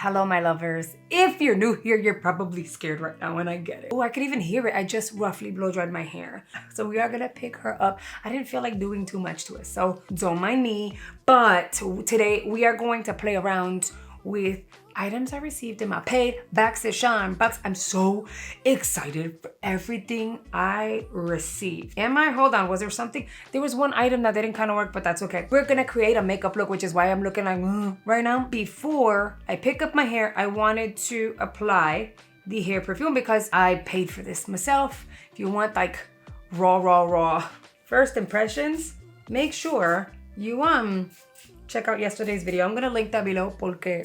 Hello, my lovers. If you're new here, you're probably scared right now when I get it. Oh, I can even hear it. I just roughly blow dried my hair. So we are gonna pick her up. I didn't feel like doing too much to it, so don't mind me. But today we are going to play around with items I received in my paid Boxycharm box. I'm so excited for everything I received. Hold on, was there something? There was one item that didn't kind of work, but that's okay. We're gonna create a makeup look, which is why I'm looking like right now. Before I pick up my hair, I wanted to apply the hair perfume because I paid for this myself. If you want like raw first impressions, make sure you check out yesterday's video. I'm gonna link that below porque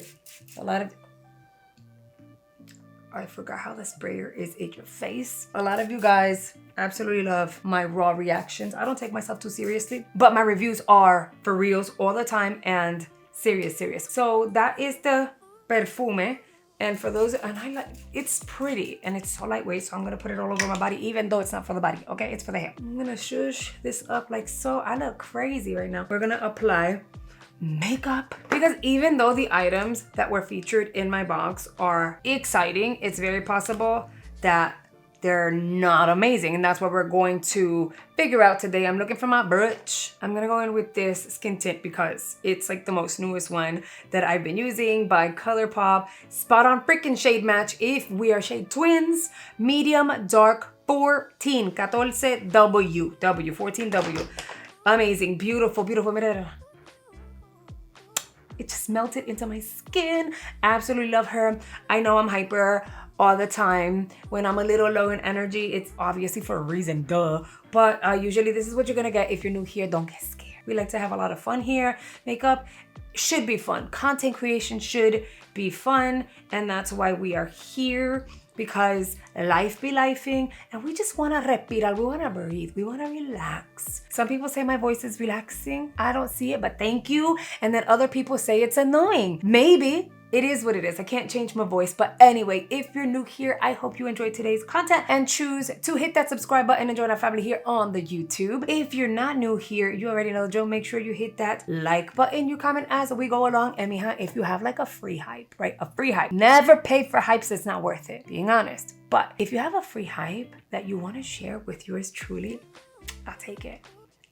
I forgot how the sprayer is in your face. A lot of you guys absolutely love my raw reactions. I don't take myself too seriously, but my reviews are for reals all the time and serious. So that is the perfume. And for those, and I like, it's pretty and it's so lightweight, so I'm gonna put it all over my body, even though it's not for the body, okay? It's for the hair. I'm gonna shush this up like so. I look crazy right now. We're gonna apply makeup because even though the items that were featured in my box are exciting, it's very possible that they're not amazing, and that's what we're going to figure out today. I'm looking for my brush. I'm gonna go in with this skin tint because it's like the most newest one that I've been using by ColourPop. Spot on freaking shade match if we are shade twins. Medium dark 14W 14W. Amazing, beautiful. It just melted into my skin. Absolutely love her. I know I'm hyper all the time. When I'm a little low in energy, it's obviously for a reason, duh. But usually this is what you're gonna get if you're new here. Don't get scared. We like to have a lot of fun here. Makeup should be fun. Content creation should be fun. And that's why we are here, because life be lifing and we just wanna respirar, we wanna breathe, we wanna relax. Some people say my voice is relaxing. I don't see it, but thank you. And then other people say it's annoying. Maybe. It is what it is. I can't change my voice. But anyway, if you're new here, I hope you enjoyed today's content and choose to hit that subscribe button and join our family here on the YouTube. If you're not new here, you already know the drill. Make sure you hit that like button. You comment as we go along. And if you have like a free hype, right? A free hype. Never pay for hypes. It's not worth it, being honest. But if you have a free hype that you want to share with yours truly, I'll take it.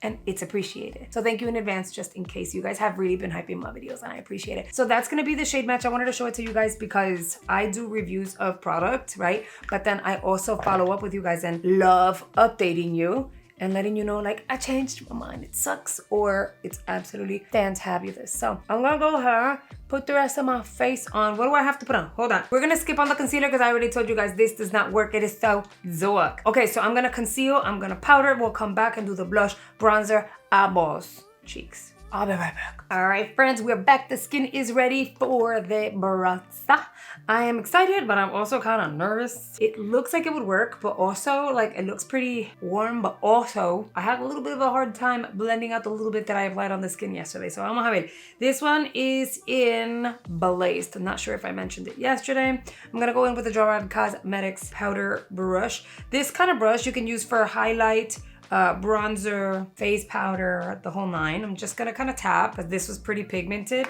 And it's appreciated. So thank you in advance, just in case. You guys have really been hyping my videos and I appreciate it. So that's gonna be the shade match. I wanted to show it to you guys because I do reviews of product, right? But then I also follow up with you guys and love updating you and letting you know, like, I changed my mind. It sucks or it's absolutely fantabulous. So I'm gonna go here, put the rest of my face on. What do I have to put on? Hold on. We're gonna skip on the concealer because I already told you guys this does not work. It is so zoic. Okay, so I'm gonna conceal, I'm gonna powder. We'll come back and do the blush, bronzer, eyeballs, cheeks. I'll be right back. All right, friends, we're back. The skin is ready for the bronzer. I am excited, but I'm also kind of nervous. It looks like it would work, but also like it looks pretty warm, but also I have a little bit of a hard time blending out the little bit that I applied on the skin yesterday. So I'm gonna have it. This one is in Blazed. I'm not sure if I mentioned it yesterday. I'm gonna go in with the GRWM Cosmetics powder brush. This kind of brush you can use for highlight, bronzer, face powder, the whole nine. I'm just gonna kind of tap because this was pretty pigmented.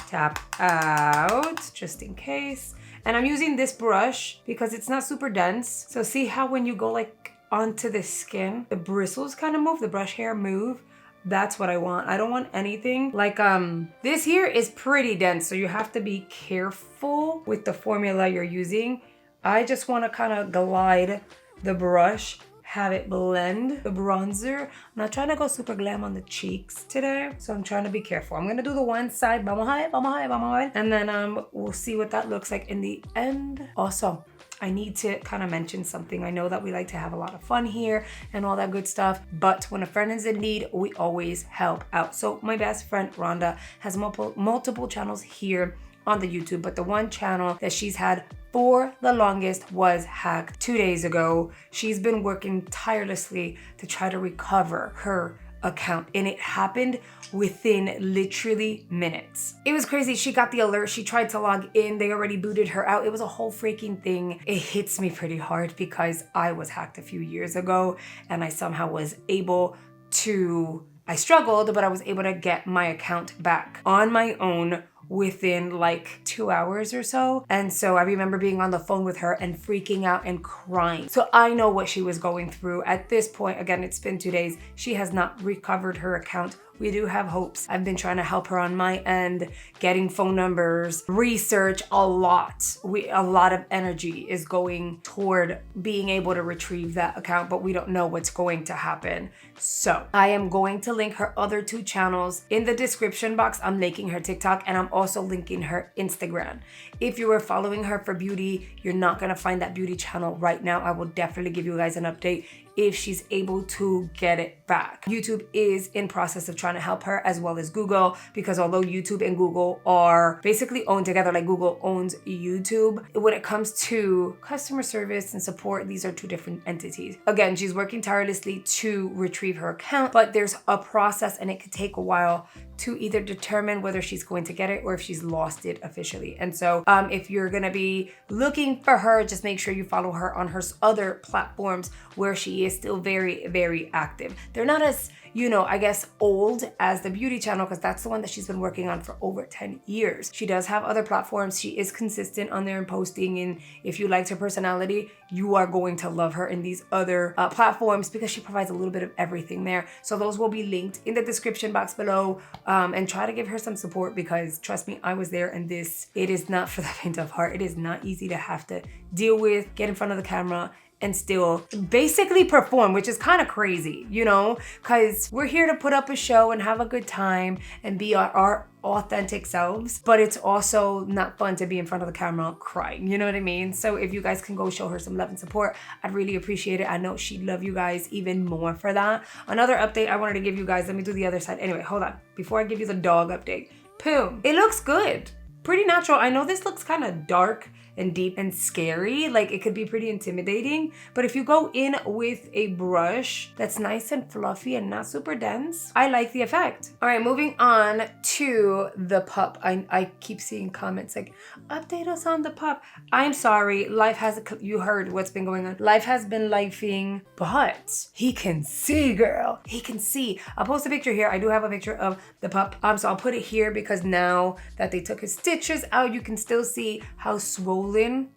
Tap out just in case. And I'm using this brush because it's not super dense. So see how when you go like onto the skin, the bristles kind of move, the brush hair move. That's what I want. I don't want anything like, this here is pretty dense. So you have to be careful with the formula you're using. I just want to kind of glide the brush, have it blend the bronzer. I'm not trying to go super glam on the cheeks today, so I'm trying to be careful. I'm gonna do the one side, vamos a ver, and then we'll see what that looks like in the end. Also, I need to kind of mention something. I know that we like to have a lot of fun here and all that good stuff, but when a friend is in need, we always help out. So my best friend Rhonda has multiple channels here on the YouTube, but the one channel that she's had for the longest was hacked 2 days ago. She's been working tirelessly to try to recover her account, and it happened within literally minutes. It was crazy. She got the alert. She tried to log in. They already booted her out. It was a whole freaking thing. It hits me pretty hard because I was hacked a few years ago and I somehow was able to, I struggled, but I was able to get my account back on my own within like 2 hours or so. And so I remember being on the phone with her and freaking out and crying. So I know what she was going through. At this point, again, it's been 2 days. She has not recovered her account. We do have hopes. I've been trying to help her on my end, getting phone numbers, research a lot. A lot of energy is going toward being able to retrieve that account, but we don't know what's going to happen. So I am going to link her other 2 channels in the description box. I'm linking her TikTok and I'm also linking her Instagram. If you were following her for beauty, you're not gonna find that beauty channel right now. I will definitely give you guys an update if she's able to get it back. YouTube is in process of trying to help her, as well as Google, because although YouTube and Google are basically owned together, like Google owns YouTube, when it comes to customer service and support, these are 2 different entities. Again, she's working tirelessly to retrieve her account, but there's a process and it could take a while to either determine whether she's going to get it or if she's lost it officially. And so if you're gonna be looking for her, just make sure you follow her on her other platforms where she is still very, very active. They're not as, you know, I guess old as the beauty channel, because that's the one that she's been working on for over 10 years. She does have other platforms. She is consistent on there and posting. And if you liked her personality, you are going to love her in these other platforms because she provides a little bit of everything there. So those will be linked in the description box below. And try to give her some support, because trust me, I was there, and it is not for the faint of heart. It is not easy to have to deal with, get in front of the camera, and still basically perform, which is kind of crazy, you know, because we're here to put up a show and have a good time and be our authentic selves, but it's also not fun to be in front of the camera crying, you know what I mean? So if you guys can go show her some love and support, I'd really appreciate it. I know she'd love you guys even more for that. Another update I wanted to give you guys, let me do the other side. Anyway, hold on. Before I give you the dog update, Poom, it looks good. Pretty natural. I know this looks kind of dark and deep and scary, like it could be pretty intimidating, but if you go in with a brush that's nice and fluffy and not super dense, I like the effect. All right, moving on to the pup. I keep seeing comments like, update us on the pup. I'm sorry, life has, you heard what's been going on. Life has been lifing, but he can see, girl. He can see. I'll post a picture here. I do have a picture of the pup. So I'll put it here because now that they took his stitches out, you can still see how swollen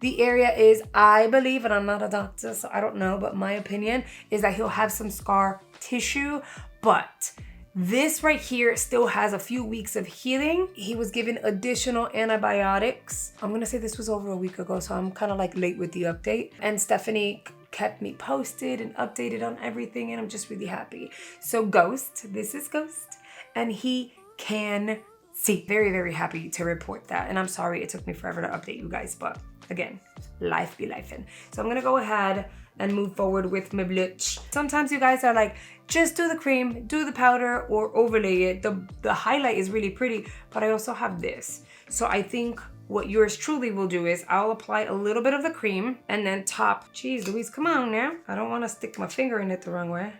the area is. I believe, and I'm not a doctor, so I don't know, but my opinion is that he'll have some scar tissue, but this right here still has a few weeks of healing. He was given additional antibiotics. I'm gonna say this was over a week ago, so I'm kind of like late with the update. And Stephanie kept me posted and updated on everything, and I'm just really happy. So Ghost, this is Ghost, and he can see. Very, very happy to report that. And I'm sorry it took me forever to update you guys, but again, life be lifing. So I'm gonna go ahead and move forward with my blush. Sometimes you guys are like, just do the cream, do the powder, or overlay it. The highlight is really pretty, but I also have this. So I think what yours truly will do is I'll apply a little bit of the cream and then top. Jeez Louise, come on now. I don't wanna stick my finger in it the wrong way.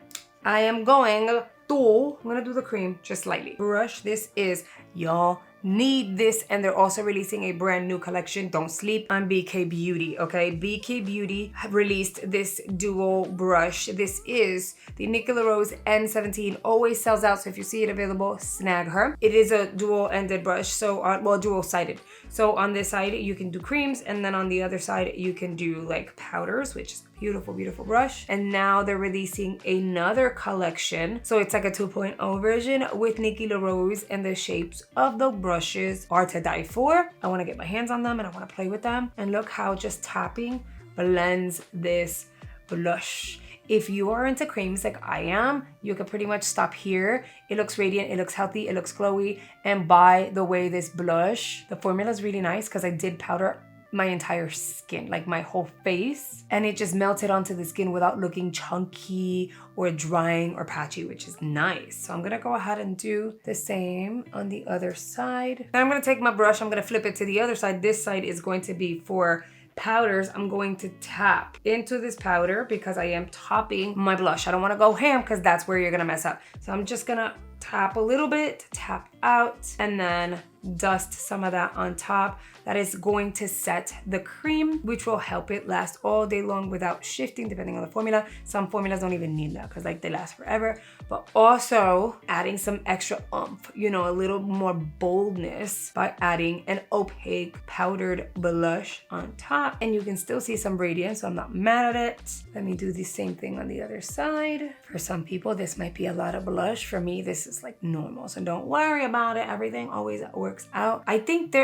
I'm gonna do the cream just lightly. Brush, this is, y'all need this, and they're also releasing a brand new collection. Don't sleep on BK Beauty, okay? BK Beauty have released this dual brush. This is the Nicola Rose N17. Always sells out, so if you see it available, snag her. It is a dual-ended brush, so well, dual-sided. So on this side, you can do creams, and then on the other side, you can do like powders, which is a beautiful, beautiful brush. And now they're releasing another collection. So it's like a 2.0 version with Nicola Rose, and the shapes of the brushes are to die for. I want to get my hands on them and I want to play with them. And look how just tapping blends this blush. If you are into creams like I am, you can pretty much stop here. It looks radiant, it looks healthy, it looks glowy. And by the way, this blush, the formula is really nice because I did powder my entire skin, like my whole face, and it just melted onto the skin without looking chunky or drying or patchy, which is nice. So I'm gonna go ahead and do the same on the other side. Then I'm gonna take my brush, I'm gonna flip it to the other side. This side is going to be for powders. I'm going to tap into this powder because I am topping my blush. I don't want to go ham because that's where you're gonna mess up. So I'm just gonna tap a little bit to tap out and then dust some of that on top. That is going to set the cream, which will help it last all day long without shifting depending on the formula. Some formulas don't even need that because like they last forever. But also adding some extra oomph, you know, a little more boldness by adding an opaque powdered blush on top. And you can still see some radiance, so I'm not mad at it. Let me do the same thing on the other side. For some people, this might be a lot of blush. For me, this is like normal, so don't worry about it. Everything always works out. I think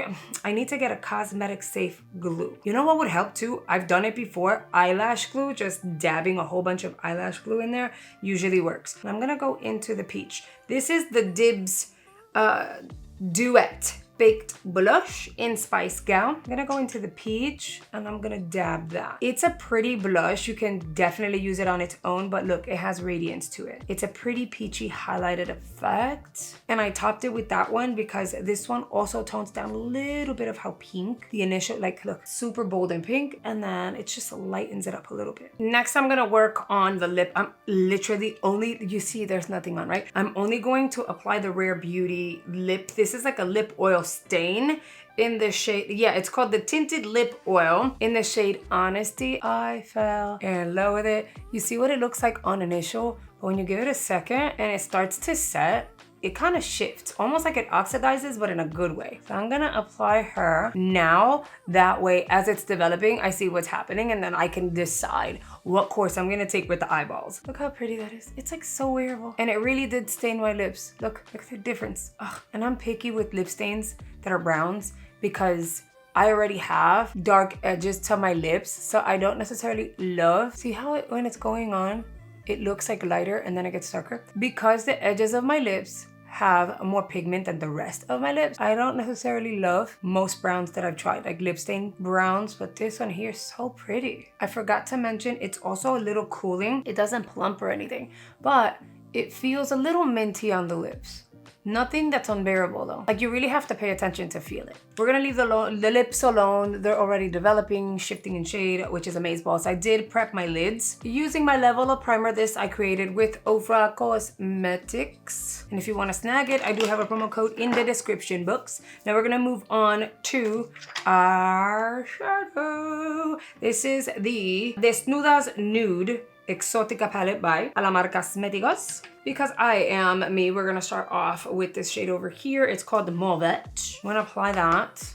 I need to get a cosmetic safe glue. You know what would help too? I've done it before. Eyelash glue, just dabbing a whole bunch of eyelash glue in there usually works. I'm gonna go into the peach. This is the Dibs Duet Baked Blush in Spice Gal. I'm gonna go into the peach and I'm gonna dab that. It's a pretty blush. You can definitely use it on its own, but look, it has radiance to it. It's a pretty peachy highlighted effect. And I topped it with that one because this one also tones down a little bit of how pink the initial, like look, super bold and pink, and then it just lightens it up a little bit. Next, I'm gonna work on the lip. I'm literally only, you see there's nothing on, right? I'm only going to apply the Rare Beauty lip. This is like a lip oil stain in the shade, yeah, it's called the Tinted Lip Oil in the shade Honesty. I fell in love with it. You see what it looks like on initial, but when you give it a second and it starts to set, it kind of shifts, almost like it oxidizes, but in a good way. So I'm gonna apply her now. That way, as it's developing, I see what's happening and then I can decide what course I'm gonna take with the eyeballs. Look how pretty that is. It's like so wearable. And it really did stain my lips. Look at the difference. Ugh. And I'm picky with lip stains that are browns because I already have dark edges to my lips. So I don't necessarily love, see how when it's going on, it looks like lighter and then it gets darker. Because the edges of my lips have more pigment than the rest of my lips, I don't necessarily love most browns that I've tried, like lip stain browns, but this one here is so pretty. I forgot to mention, it's also a little cooling. It doesn't plump or anything, but it feels a little minty on the lips. Nothing that's unbearable though. Like you really have to pay attention to feel it. We're gonna leave the lips alone. They're already developing, shifting in shade, which is amazeballs. I did prep my lids using my Level Up primer. This I created with Ofra Cosmetics. And if you wanna snag it, I do have a promo code in the description box. Now we're gonna move on to our shadow. This is the Desnudas Nude Exotica palette by Alamar Cosméticos. Because I am me, we're gonna start off with this shade over here. It's called the Mauvet. I'm gonna apply that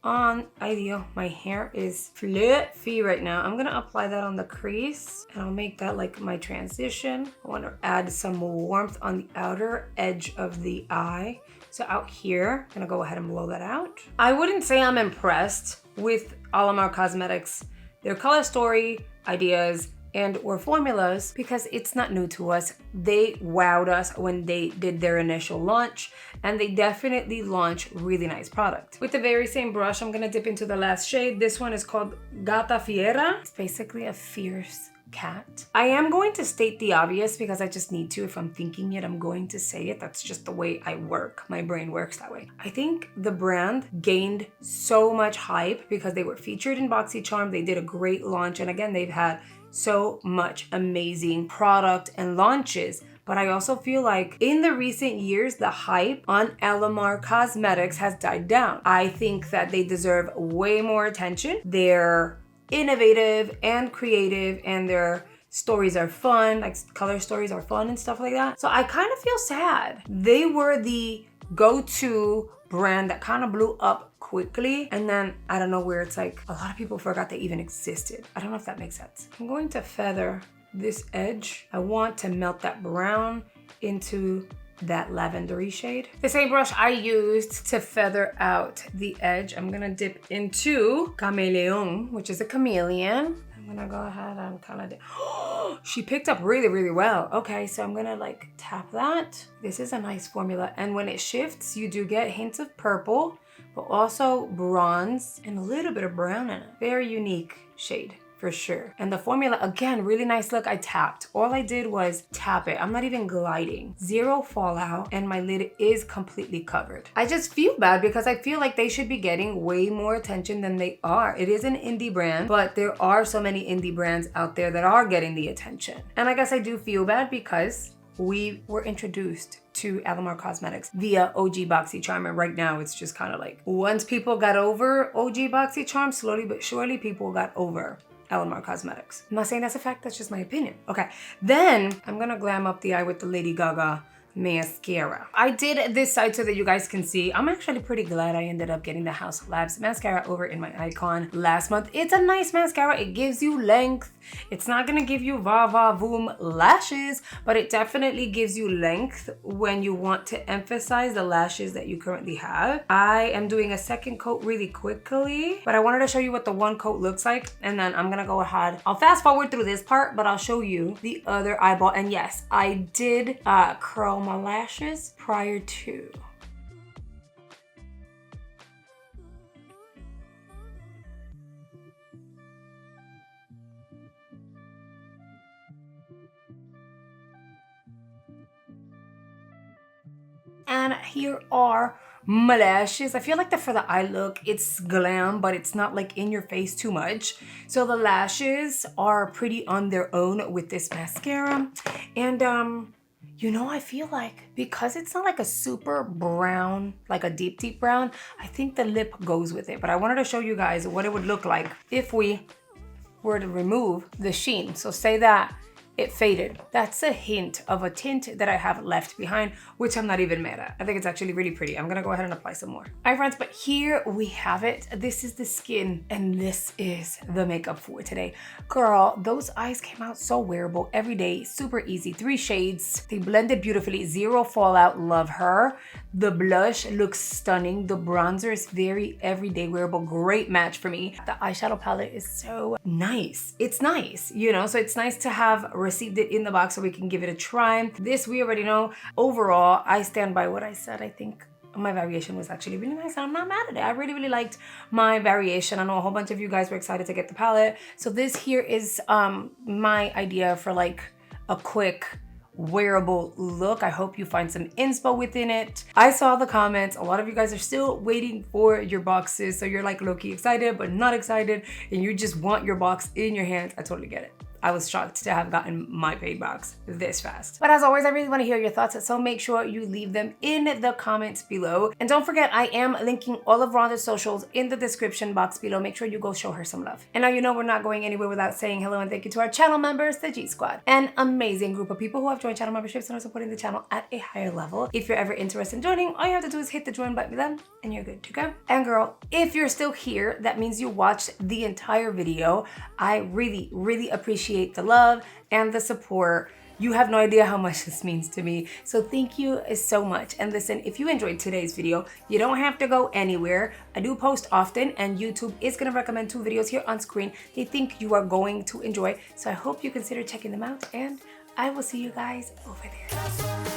on Ideal. My hair is fluffy right now. I'm gonna apply that on the crease and I'll make that like my transition. I wanna add some warmth on the outer edge of the eye. So out here, I'm gonna go ahead and blow that out. I wouldn't say I'm impressed with Alamar Cosmetics, their color story, ideas, and or formulas because it's not new to us. They wowed us when they did their initial launch and they definitely launch really nice product. With the very same brush, I'm gonna dip into the last shade. This one is called Gata Fiera. It's basically a fierce cat. I am going to state the obvious because I just need to. If I'm thinking it, I'm going to say it. That's just the way I work. My brain works that way. I think the brand gained so much hype because they were featured in Boxycharm. They did a great launch. And again, they've had so much amazing product and launches. But I also feel like in the recent years, the hype on Alamar Cosmetics has died down. I think that they deserve way more attention. They're innovative and creative and their stories are fun, like color stories are fun and stuff like that. So I kind of feel sad. They were the go-to brand that kind of blew up quickly and then I don't know where it's like a lot of people forgot they even existed. I don't know if that makes sense. I'm going to feather this edge. I want to melt that brown into that lavendery shade. The same brush I used to feather out the edge, I'm gonna dip into Chameleon, which is a chameleon. I'm gonna go ahead and kind of, she picked up really, really well. Okay, so I'm gonna like tap that. This is a nice formula. And when it shifts, you do get hints of purple, but also bronze and a little bit of brown in it. Very unique shade. For sure. And the formula, again, really nice look. I tapped. All I did was tap it. I'm not even gliding. Zero fallout and my lid is completely covered. I just feel bad because I feel like they should be getting way more attention than they are. It is an indie brand, but there are so many indie brands out there that are getting the attention. And I guess I do feel bad because we were introduced to Alamar Cosmetics via OG Boxycharm, and right now it's just kind of like, once people got over OG Boxycharm, slowly but surely people got over Alamar Cosmetics. I'm not saying that's a fact, that's just my opinion. Okay, then I'm gonna glam up the eye with the Lady Gaga mascara. I did this side so that you guys can see. I'm actually pretty glad I ended up getting the House of Labs mascara over in my icon last month. It's a nice mascara. It gives you length. It's not gonna give you va-va-voom lashes, but it definitely gives you length when you want to emphasize the lashes that you currently have. I am doing a second coat really quickly, but I wanted to show you what the one coat looks like, and then I'm gonna go ahead. I'll fast forward through this part, but I'll show you the other eyeball. And yes, I did curl my lashes prior to. And here are my lashes. I feel like that for the eye look, it's glam, but it's not like in your face too much. So the lashes are pretty on their own with this mascara. And you know, I feel like because it's not like a super brown, like a deep brown, I think the lip goes with it. But I wanted to show you guys what it would look like if we were to remove the sheen. So say that it faded. That's a hint of a tint that I have left behind, which I'm not even mad at. I think it's actually really pretty. I'm gonna go ahead and apply some more. All right, friends, but here we have it. This is the skin, and this is the makeup for today. Girl, those eyes came out so wearable every day, super easy. 3 shades. They blended beautifully, zero fallout, love her. The blush looks stunning. The bronzer is very everyday wearable, great match for me. The eyeshadow palette is so nice. It's nice, you know, so it's nice to have received it in the box so we can give it a try. This we already know. Overall, I stand by what I said. I think my variation was actually really nice, and I'm not mad at it. I really liked my variation. I know a whole bunch of you guys were excited to get the palette. So this here is my idea for like a quick wearable look. I hope you find some inspo within it. I saw the comments. A lot of you guys are still waiting for your boxes, so you're like low-key excited but not excited, and you just want your box in your hands. I totally get it. I was shocked to have gotten my paid box this fast. But as always, I really want to hear your thoughts, so make sure you leave them in the comments below. And don't forget, I am linking all of Rhonda's socials in the description box below. Make sure you go show her some love. And now you know we're not going anywhere without saying hello and thank you to our channel members, the G Squad. An amazing group of people who have joined channel memberships and are supporting the channel at a higher level. If you're ever interested in joining, all you have to do is hit the join button below and you're good to go. And girl, if you're still here, that means you watched the entire video. I really appreciate the love and the support. You have no idea how much this means to me. So thank you so much. And listen, if you enjoyed today's video, you don't have to go anywhere. I do post often, and YouTube is gonna recommend 2 videos here on screen they think you are going to enjoy. So I hope you consider checking them out, and I will see you guys over there.